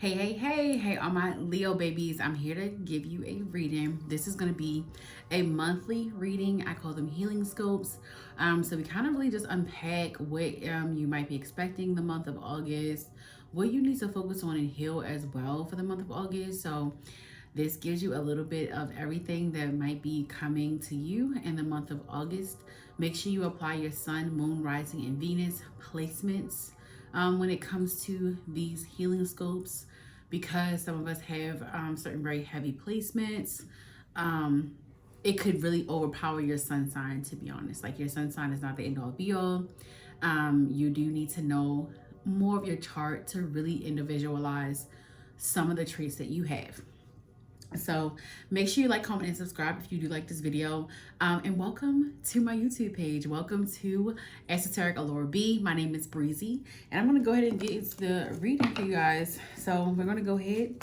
Hey, all my Leo babies. I'm here to give you a reading. This is going to be a monthly reading. I call them healing scopes. So we kind of really just unpack what you might be expecting the month of August, what you need to focus on and heal as well for the month of August. So this gives you a little bit of everything that might be coming to you in the month of August. Make sure you apply your sun, moon, rising, and Venus placements when it comes to these healing scopes, because some of us have certain very heavy placements. It could really overpower your sun sign, to be honest. Like, your sun sign is not the end all be all. You do need to know more of your chart to really individualize some of the traits that you have. So make sure you like, comment, and subscribe if you do like this video. And welcome to my YouTube page. Welcome to Esoteric Allure B. My name is Breezy, and I'm going to go ahead and get into the reading for you guys. So we're going to go ahead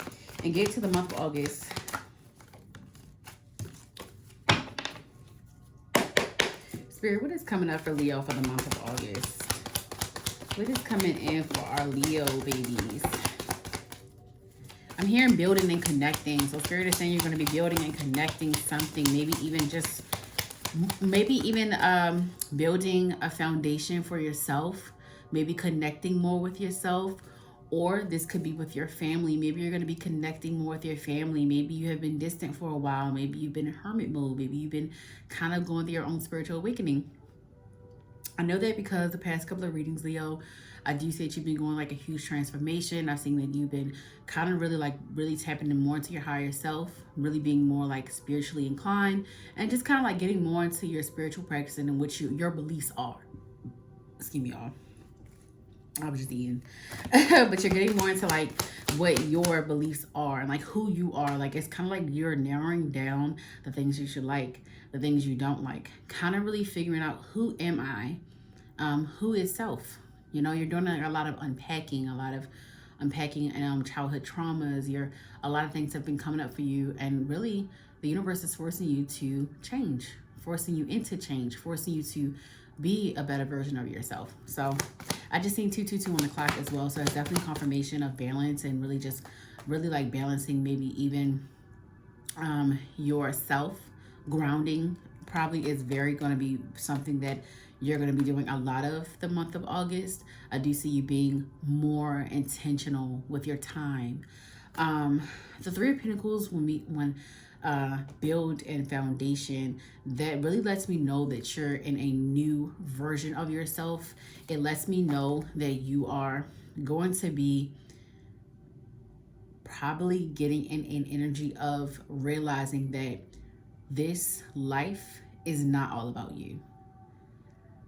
and get to the month of August. Spirit, what is coming up for Leo for the month of August? What is coming in for our Leo babies? I'm hearing building and connecting. So Spirit is saying you're going to be building and connecting something. Maybe even building a foundation for yourself. Maybe connecting more with yourself. Or this could be with your family. Maybe you're going to be connecting more with your family. Maybe you have been distant for a while. Maybe you've been in hermit mode. Maybe you've been kind of going through your own spiritual awakening. I know that because the past couple of readings, Leo, I do see that you've been going like a huge transformation. I've seen that you've been kind of really tapping in more into your higher self, really being more like spiritually inclined, and just kind of like getting more into your spiritual practice and in which your beliefs are. Excuse me, y'all. I was just eating. But you're getting more into like what your beliefs are and like who you are. Like, it's kind of like you're narrowing down the things you should like, the things you don't like, kind of really figuring out, who am I? Who is self? You know, you're doing a lot of unpacking childhood traumas. A lot of things have been coming up for you, and really the universe is forcing you to change, forcing you into change, forcing you to be a better version of yourself. So I just seen 222 on the clock as well. So it's definitely confirmation of balance, and really like balancing maybe even yourself. Grounding probably is very going to be something that you're going to be doing a lot of the month of August. I do see you being more intentional with your time. The Three of Pentacles, when build and foundation, that really lets me know that you're in a new version of yourself. It lets me know that you are going to be probably getting in an energy of realizing that this life is not all about you.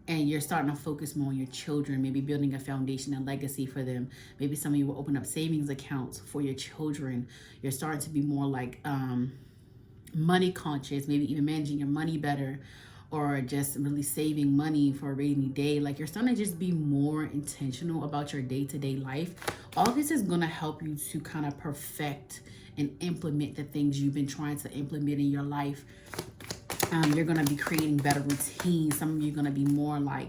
And you're starting to focus more on your children, maybe building a foundation and legacy for them. Maybe some of you will open up savings accounts for your children. You're starting to be more like money conscious, maybe even managing your money better, or just really saving money for a rainy day. Like, you're starting to just be more intentional about your day-to-day life. All this is going to help you to kind of perfect and implement the things you've been trying to implement in your life. You're going to be creating better routines. Some of you are going to be more like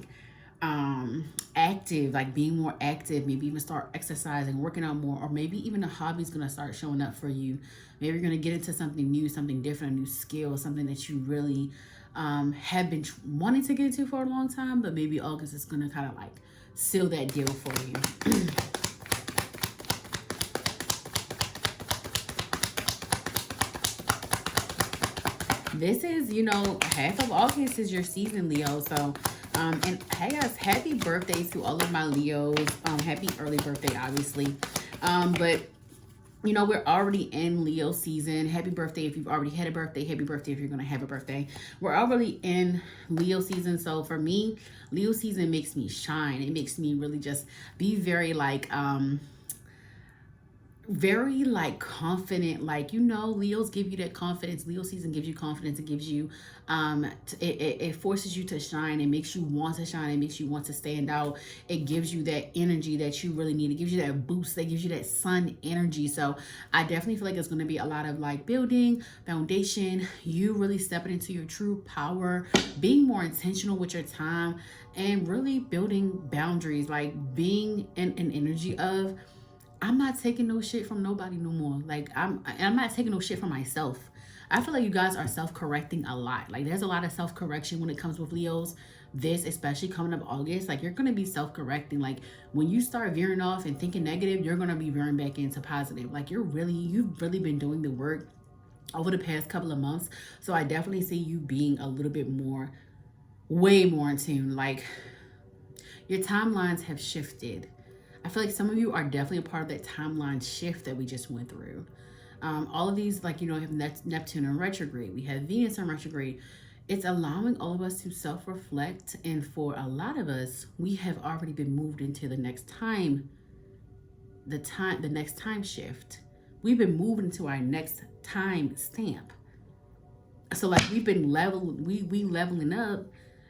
active, like being more active, maybe even start exercising, working out more, or maybe even a hobby is going to start showing up for you. Maybe you're going to get into something new, something different, a new skill, something that you really have been wanting to get into for a long time, but maybe August is going to kind of like seal that deal for you. This is, half of August is your season, Leo. So, and hey guys, happy birthdays to all of my Leos. Happy early birthday, obviously. But we're already in Leo season. Happy birthday if you've already had a birthday. Happy birthday if you're going to have a birthday. We're already in Leo season. So for me, Leo season makes me shine. It makes me really just be very like, confident. Like, Leos give you that confidence. Leo season gives you confidence. It gives you it forces you to shine. It makes you want to shine. It makes you want to stand out. It gives you that energy that you really need. It gives you that boost. That gives you that sun energy. So I definitely feel like it's going to be a lot of like building foundation, you really stepping into your true power, being more intentional with your time, and really building boundaries, like being in an energy of I'm not taking no shit from nobody no more. Like I'm not taking no shit from myself. I feel like you guys are self-correcting a lot. Like there's a lot of self-correction when it comes with Leos. This, especially coming up August, like you're gonna be self-correcting. Like when you start veering off and thinking negative, you're gonna be veering back into positive. Like you've really been doing the work over the past couple of months. So I definitely see you being a little bit more, way more in tune. Like your timelines have shifted. I feel like some of you are definitely a part of that timeline shift that we just went through. All of these, like, you know, have Neptune in retrograde. We have Venus in retrograde. It's allowing all of us to self-reflect. And for a lot of us, we have already been moved into the next time, the next time shift. We've been moving into our next time stamp. So like we've been leveling up.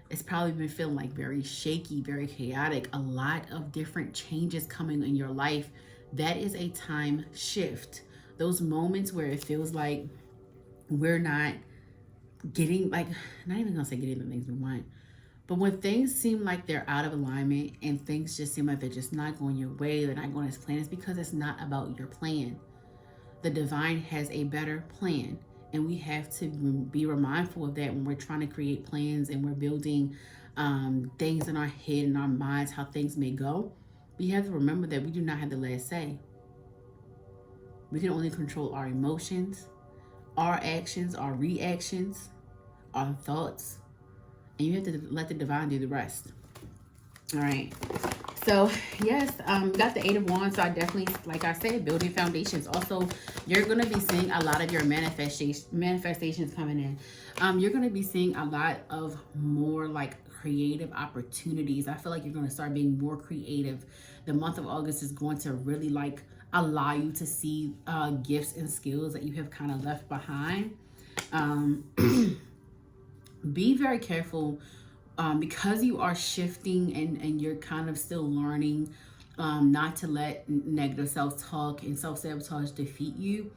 It's probably been feeling like very shaky, very chaotic, a lot of different changes coming in your life. That is a time shift. Those moments where it feels like we're not getting, like, not even gonna say getting the things we want, but when things seem like they're out of alignment and things just seem like they're just not going your way, they're not going as planned, it's because it's not about your plan. The divine has a better plan. And we have to be mindful of that when we're trying to create plans and we're building things in our head and our minds, how things may go. We have to remember that we do not have the last say. We can only control our emotions, our actions, our reactions, our thoughts. And you have to let the divine do the rest. All right. So yes, got the 8 of Wands. So I definitely, like I said, building foundations. Also, you're going to be seeing a lot of your manifestations coming in. You're going to be seeing a lot of more like creative opportunities. I feel like you're going to start being more creative. The month of August is going to really like allow you to see gifts and skills that you have kind of left behind. Be very careful. Because you are shifting and you're kind of still learning not to let negative self-talk and self-sabotage defeat you.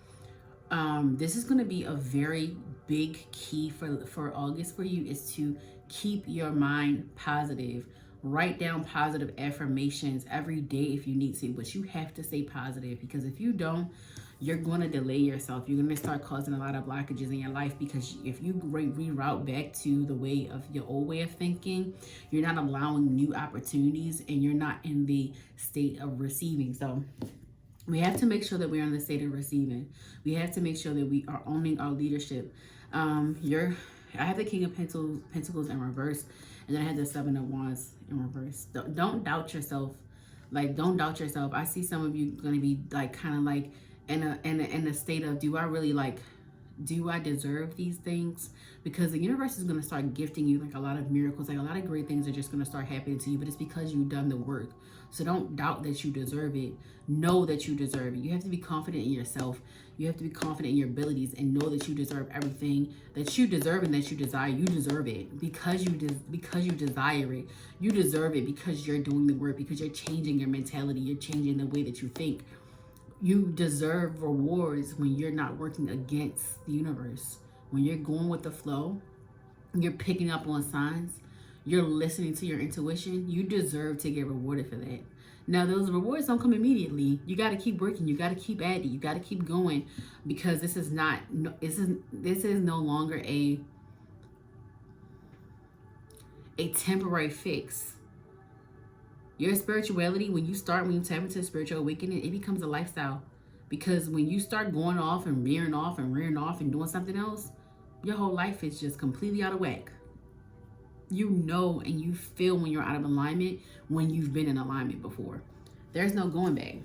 This is going to be a very big key for August for you, is to keep your mind positive. Write down positive affirmations every day if you need to, but you have to stay positive, because if you don't, you're going to delay yourself. You're going to start causing a lot of blockages in your life, because if you reroute back to the way of your old way of thinking, you're not allowing new opportunities and you're not in the state of receiving. So we have to make sure that we're in the state of receiving. We have to make sure that we are owning our leadership. I have the King of Pentacles in reverse, and then I have the 7 of Wands in reverse. Don't doubt yourself. Like, don't doubt yourself. I see some of you going to be like kind of like in a state of, do I deserve these things? Because the universe is going to start gifting you like a lot of miracles, like a lot of great things are just going to start happening to you, but it's because you've done the work. So don't doubt that you deserve it. Know that you deserve it. You have to be confident in yourself. You have to be confident in your abilities and know that you deserve everything that you deserve and that you desire. You deserve it because you desire it. You deserve it because you're doing the work, because you're changing your mentality. You're changing the way that you think. You deserve rewards when you're not working against the universe. When you're going with the flow, you're picking up on signs, you're listening to your intuition, you deserve to get rewarded for that. Now, those rewards don't come immediately. You got to keep working. You got to keep at it. You got to keep going, because this is no longer a temporary fix. Your spirituality, when you tap into spiritual awakening, it becomes a lifestyle. Because when you start going off and veering off and rearing off and doing something else, your whole life is just completely out of whack. You know and you feel when you're out of alignment, when you've been in alignment before. There's no going back.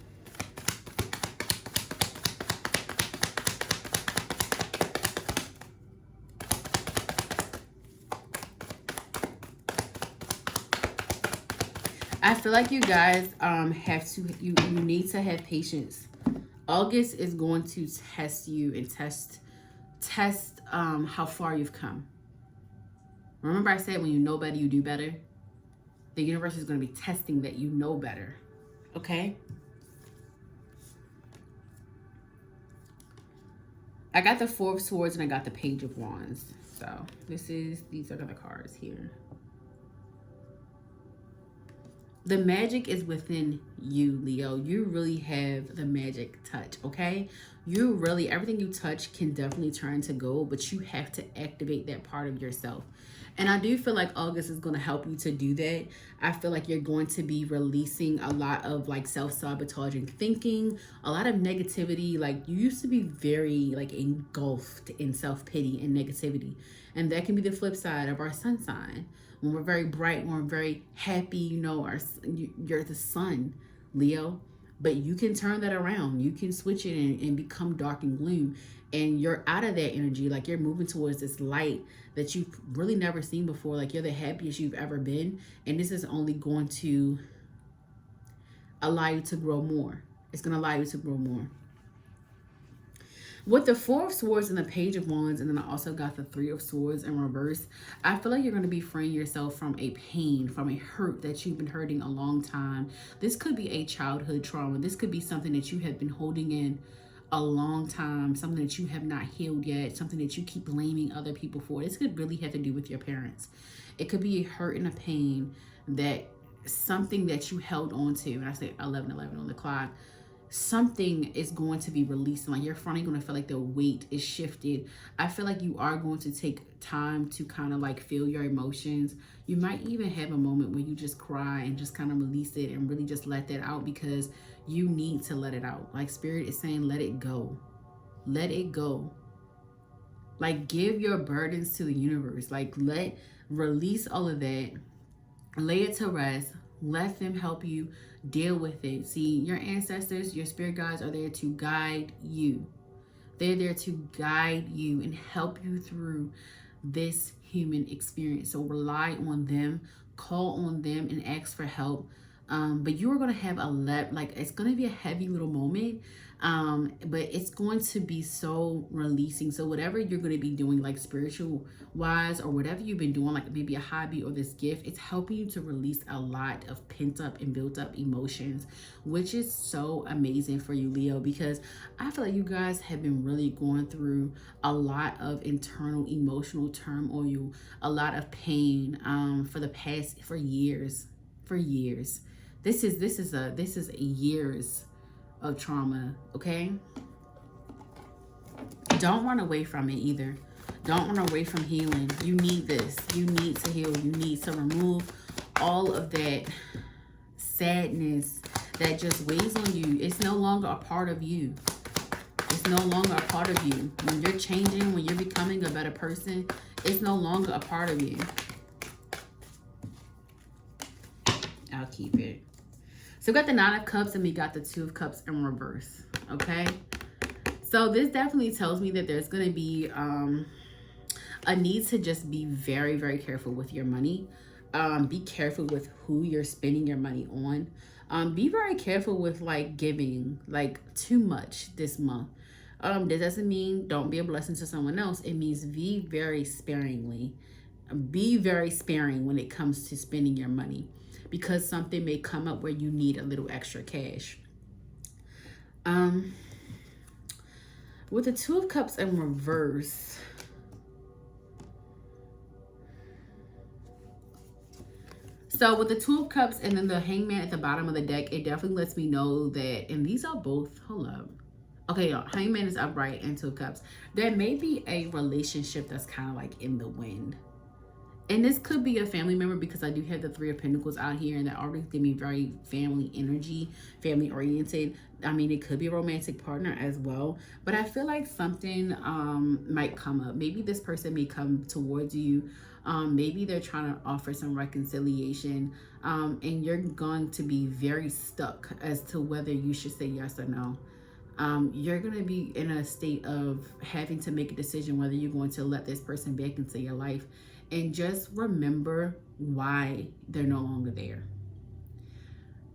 I feel like you guys you need to have patience. August is going to test you and test how far you've come. Remember I said when you know better, you do better? The universe is going to be testing that you know better. Okay? I got the 4 of Swords and I got the Page of Wands. So these are the cards here. The magic is within you, Leo. You really have the magic touch, okay? You really, everything you touch can definitely turn to gold, but you have to activate that part of yourself. And I do feel like August is going to help you to do that. I feel like you're going to be releasing a lot of like self-sabotaging thinking, a lot of negativity. Like you used to be very like engulfed in self-pity and negativity. And that can be the flip side of our sun sign. When we're very bright, when we're very happy, you know, you're the sun, Leo. But you can turn that around. You can switch it and become dark and gloom. And you're out of that energy. Like you're moving towards this light that you've really never seen before. Like you're the happiest you've ever been. And this is only going to allow you to grow more. It's going to allow you to grow more. With the Four of Swords and the Page of Wands, and then I also got the Three of Swords in reverse, I feel like you're going to be freeing yourself from a pain, from a hurt that you've been hurting a long time. This could be a childhood trauma. This could be something that you have been holding in a long time, something that you have not healed yet, something that you keep blaming other people for. This could really have to do with your parents. It could be a hurt and a pain, that something that you held on to, and I say 11:11 on the clock, something is going to be released. Like you're finally going to feel like the weight is shifted. I feel like you are going to take time to kind of like feel your emotions. You might even have a moment where you just cry and just kind of release it and really just let that out, because you need to let it out. Like Spirit is saying, let it go. Let it go. Like give your burdens to the universe. Like release all of that. Lay it to rest. Let them help you deal with it. See, your ancestors, your spirit guides are there to guide you. They're there to guide you and help you through this human experience. So rely on them, call on them, and ask for help. But you are going to have it's going to be a heavy little moment. But it's going to be so releasing. So whatever you're going to be doing, like spiritual wise, or whatever you've been doing, like maybe a hobby or this gift, it's helping you to release a lot of pent up and built up emotions, which is so amazing for you, Leo, because I feel like you guys have been really going through a lot of internal emotional turmoil, a lot of pain, for years. This is years of trauma, okay? Don't run away from it either. Don't run away from healing. You need this. You need to heal. You need to remove all of that sadness that just weighs on you. It's no longer a part of you. It's no longer a part of you. When you're changing, when you're becoming a better person, it's no longer a part of you. I'll keep it. So we got the Nine of Cups and we got the Two of Cups in reverse, okay? So this definitely tells me that there's going to be a need to just be very, very careful with your money. Be careful with who you're spending your money on. Be very careful with like giving like too much this month. That doesn't mean don't be a blessing to someone else. It means be very sparingly. Be very sparing when it comes to spending your money, because something may come up where you need a little extra cash. With the Two of Cups in reverse, so with the Two of Cups and then the Hangman at the bottom of the deck, it definitely lets me know that, and these are both, hold up. Okay, y'all, Hangman is upright and Two of Cups. There may be a relationship that's kind of like in the wind. And this could be a family member, because I do have the Three of Pentacles out here, and that already give me very family energy, family oriented. I mean, it could be a romantic partner as well, but I feel like something might come up. Maybe this person may come towards you. Maybe they're trying to offer some reconciliation, and you're going to be very stuck as to whether you should say yes or no. You're going to be in a state of having to make a decision whether you're going to let this person back into your life. And just remember why they're no longer there.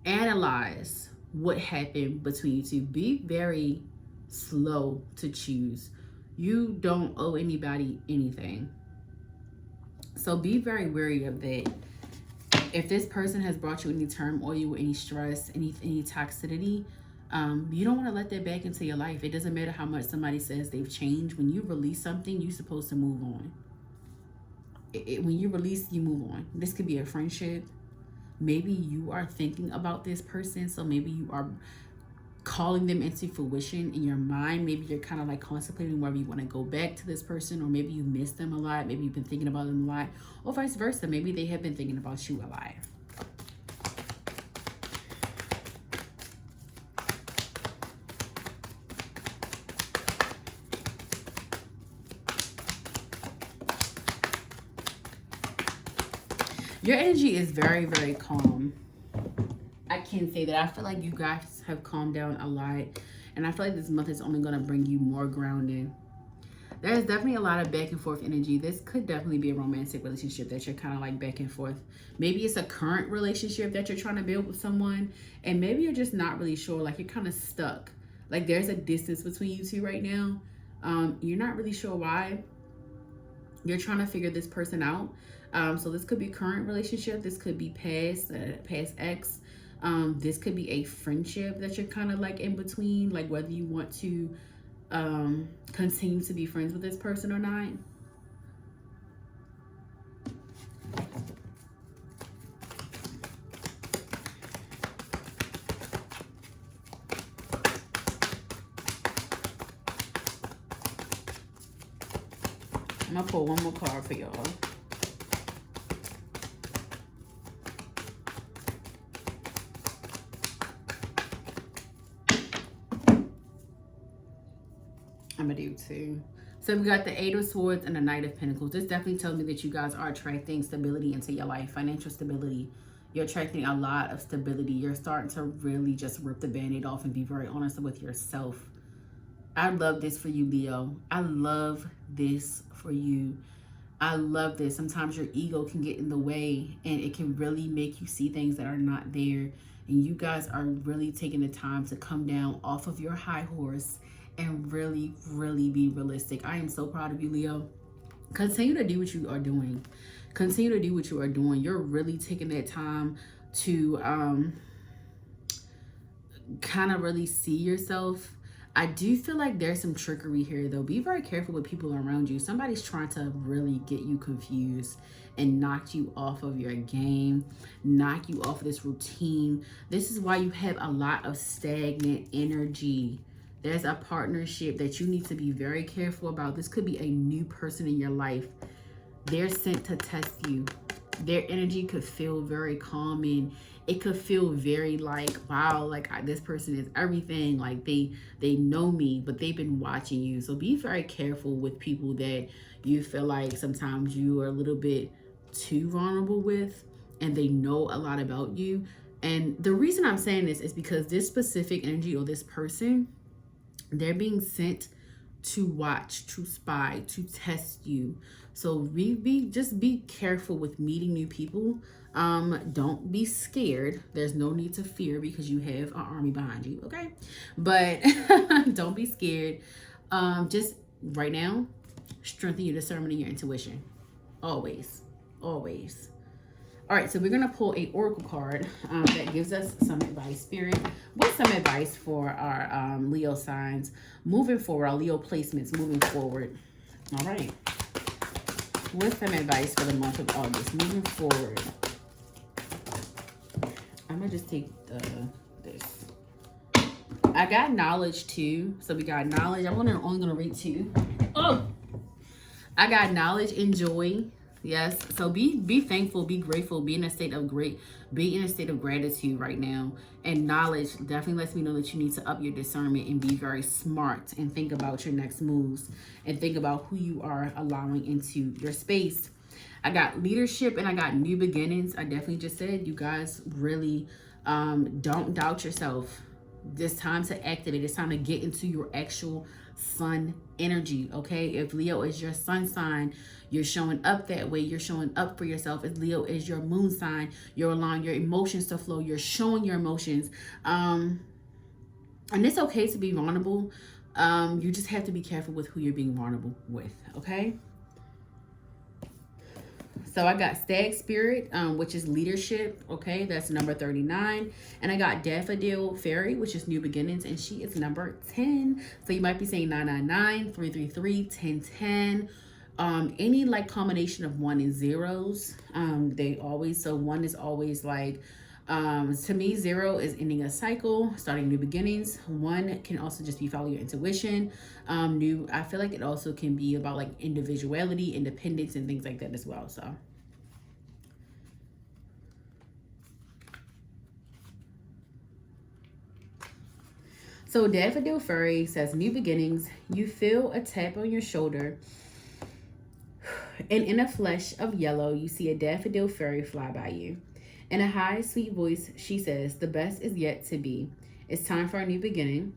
Analyze what happened between you two. Be very slow to choose. You don't owe anybody anything. So be very wary of that. If this person has brought you any turmoil, any stress, any toxicity, you don't want to let that back into your life. It doesn't matter how much somebody says they've changed. When you release something, you're supposed to move on. When you release, you move on. This could be a friendship. maybe you are thinking about this person. So maybe you are calling them into fruition in your mind. Maybe you're kind of like contemplating whether you want to go back to this person, or maybe you miss them a lot. Maybe you've been thinking about them a lot, or vice versa. Maybe they have been thinking about you a lot. Your energy is very, very calm. I can say that. I feel like you guys have calmed down a lot. And I feel like this month is only going to bring you more grounding. There's definitely a lot of back and forth energy. This could definitely be a romantic relationship that you're kind of like back and forth. Maybe it's a current relationship that you're trying to build with someone. And maybe you're just not really sure. Like you're kind of stuck. Like there's a distance between you two right now. You're not really sure why. You're trying to figure this person out. So this could be current relationship. This could be past ex. This could be a friendship that you're kind of like in between, like whether you want to continue to be friends with this person or not. I'm gonna pull one more card for y'all. I'm gonna do two. So we got the Eight of Swords and the Knight of Pentacles. This definitely tells me that you guys are attracting stability into your life, financial stability. You're attracting a lot of stability. You're starting to really just rip the band-aid off and be very honest with yourself. I love this for you, Leo. I love this for you. I love this. Sometimes your ego can get in the way and it can really make you see things that are not there. And you guys are really taking the time to come down off of your high horse and really, really be realistic. I am so proud of you, Leo. Continue to do what you are doing. Continue to do what you are doing. You're really taking that time to kind of really see yourself. I do feel like there's some trickery here, though. Be very careful with people around you. Somebody's trying to really get you confused and knock you off of your game, knock you off of this routine. This is why you have a lot of stagnant energy. There's a partnership that you need to be very careful about. This could be a new person in your life. They're sent to test you. Their energy could feel very calming. It could feel very like, wow, like this person is everything. Like they know me, but they've been watching you. So be very careful with people that you feel like sometimes you are a little bit too vulnerable with, and they know a lot about you. And the reason I'm saying this is because this specific energy or this person, they're being sent to watch, to spy, to test you. So just be careful with meeting new people. Don't be scared. There's no need to fear because you have an army behind you, okay? But don't be scared. Just right now, strengthen your discernment and your intuition. Always, always. All right, so we're gonna pull a oracle card that gives us some advice, Spirit. What's some advice for our Leo signs moving forward, our Leo placements moving forward? All right. What's some advice for the month of August moving forward? I'm gonna just take this. I got knowledge too. So we got knowledge. I'm only gonna read two. Oh, I got knowledge and joy. Yes. So be thankful, be grateful, be in a state of gratitude right now. And knowledge definitely lets me know that you need to up your discernment and be very smart and think about your next moves and think about who you are allowing into your space. I got leadership and I got new beginnings. I definitely just said you guys really don't doubt yourself. It's time to activate. It's time to get into your actual sun energy, okay? If Leo is your sun sign, you're showing up that way. You're showing up for yourself. If Leo is your moon sign, you're allowing your emotions to flow. You're showing your emotions. And it's okay to be vulnerable. You just have to be careful with who you're being vulnerable with, okay? So I got Stag Spirit, which is leadership. Okay, that's number 39. And I got Daffodil Fairy, which is new beginnings, and she is number 10. So you might be saying 999, 333, 1010. Any like combination of one and zeros, they always, so one is always like, to me, zero is ending a cycle, starting new beginnings. One can also just be follow your intuition. I feel like it also can be about like individuality, independence, and things like that as well. So Daffodil Fairy says, new beginnings. You feel a tap on your shoulder, and in a flesh of yellow, you see a daffodil fairy fly by you. In a high, sweet voice, she says, the best is yet to be. It's time for a new beginning.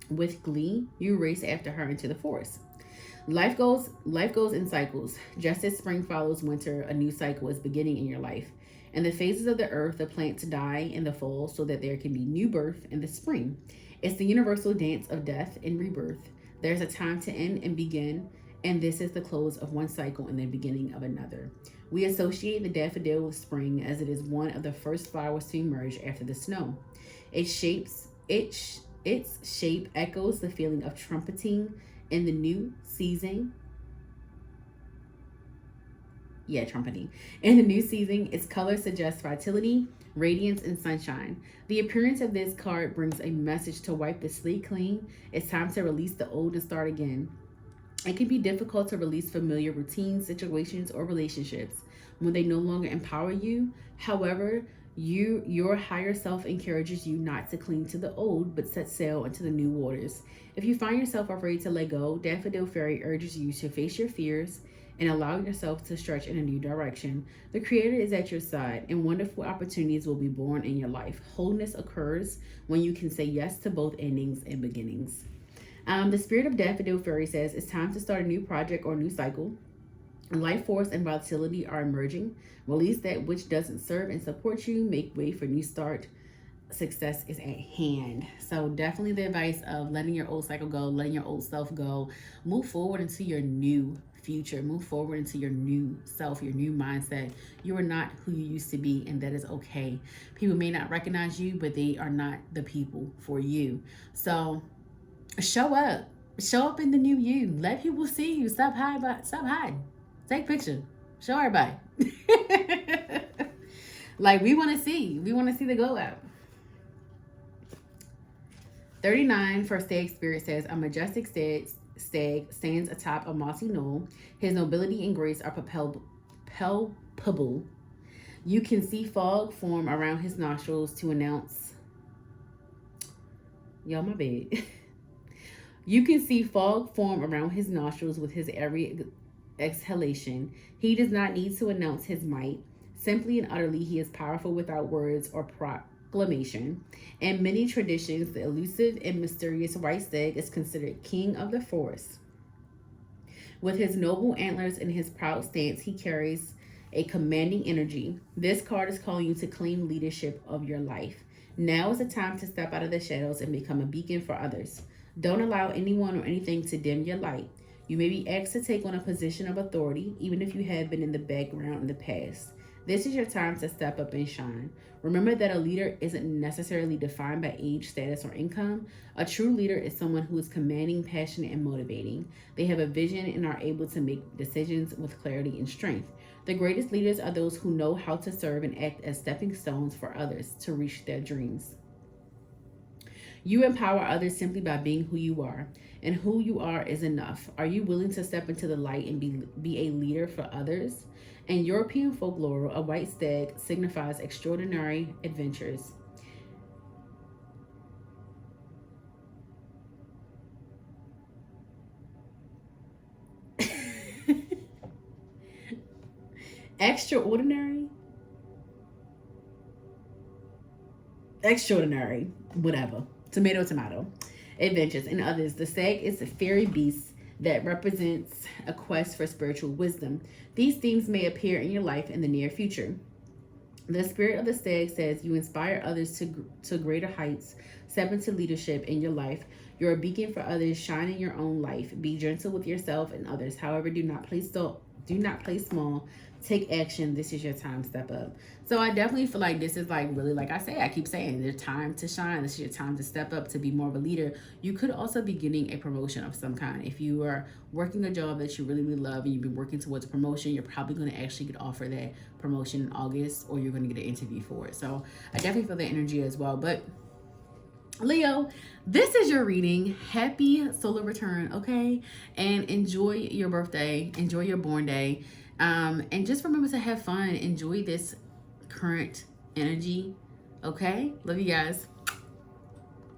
With glee, you race after her into the forest. Life goes in cycles. Just as spring follows winter, a new cycle is beginning in your life. In the phases of the earth, the plants die in the fall so that there can be new birth in the spring. It's the universal dance of death and rebirth. There's a time to end and begin, and this is the close of one cycle and the beginning of another. We associate the daffodil with spring as it is one of the first flowers to emerge after the snow. Its shape echoes the feeling of trumpeting in the new season. Trumpeting. In the new season, its color suggests vitality, radiance, and sunshine. The appearance of this card brings a message to wipe the slate clean. It's time to release the old and start again. It can be difficult to release familiar routines, situations, or relationships when they no longer empower you. However, your higher self encourages you not to cling to the old, but set sail into the new waters. If you find yourself afraid to let go, Daffodil Fairy urges you to face your fears and allow yourself to stretch in a new direction. The Creator is at your side, and wonderful opportunities will be born in your life. Wholeness occurs when you can say yes to both endings and beginnings. The spirit of Daffodil Fairy says it's time to start a new project or new cycle. Life force and volatility are emerging. Release that which doesn't serve and support you. Make way for new start. Success is at hand. So definitely the advice of letting your old cycle go, letting your old self go. Move forward into your new future. Move forward into your new self, your new mindset. You are not who you used to be, and that is okay. People may not recognize you, but they are not the people for you. So show up in the new you. Let people see you. Stop hiding. Take a picture. Show everybody. Like we want to see the glow out. 39 for Stag Spirit says, a majestic stag stands atop a mossy knoll. His nobility and grace are palpable. You can see fog form around his nostrils to announce. Y'all, my bad. You can see fog form around his nostrils with his every exhalation. He does not need to announce his might. Simply and utterly, he is powerful without words or proclamation. In many traditions, the elusive and mysterious white stag is considered king of the forest. With his noble antlers and his proud stance, he carries a commanding energy. This card is calling you to claim leadership of your life. Now is the time to step out of the shadows and become a beacon for others. Don't allow anyone or anything to dim your light. You may be asked to take on a position of authority, even if you have been in the background in the past. This is your time to step up and shine. Remember that a leader isn't necessarily defined by age, status, or income. A true leader is someone who is commanding, passionate, and motivating. They have a vision and are able to make decisions with clarity and strength. The greatest leaders are those who know how to serve and act as stepping stones for others to reach their dreams. You empower others simply by being who you are, and who you are is enough. Are you willing to step into the light and be a leader for others? In European folklore, a white stag signifies extraordinary adventures. Extraordinary? Extraordinary, whatever. Tomato. Adventures and others. The stag is a fairy beast that represents a quest for spiritual wisdom. These themes may appear in your life in the near future. The spirit of the stag says you inspire others to greater heights. Step into leadership in your life. You're a beacon for others. Shine in your own life. Be gentle with yourself and others. However, do not play small. take action. This is your time. Step up. So I definitely feel like this is like really, like I say, I keep saying, there's time to shine. This is your time to step up, to be more of a leader. You could also be getting a promotion of some kind. If you are working a job that you really, really love and you've been working towards a promotion, you're probably going to actually get offered that promotion in August, or you're going to get an interview for it. So I definitely feel that energy as well. But Leo, this is your reading. Happy solar return, okay? And enjoy your birthday, enjoy your born day. And just remember to have fun. Enjoy this current energy, okay? Love you guys.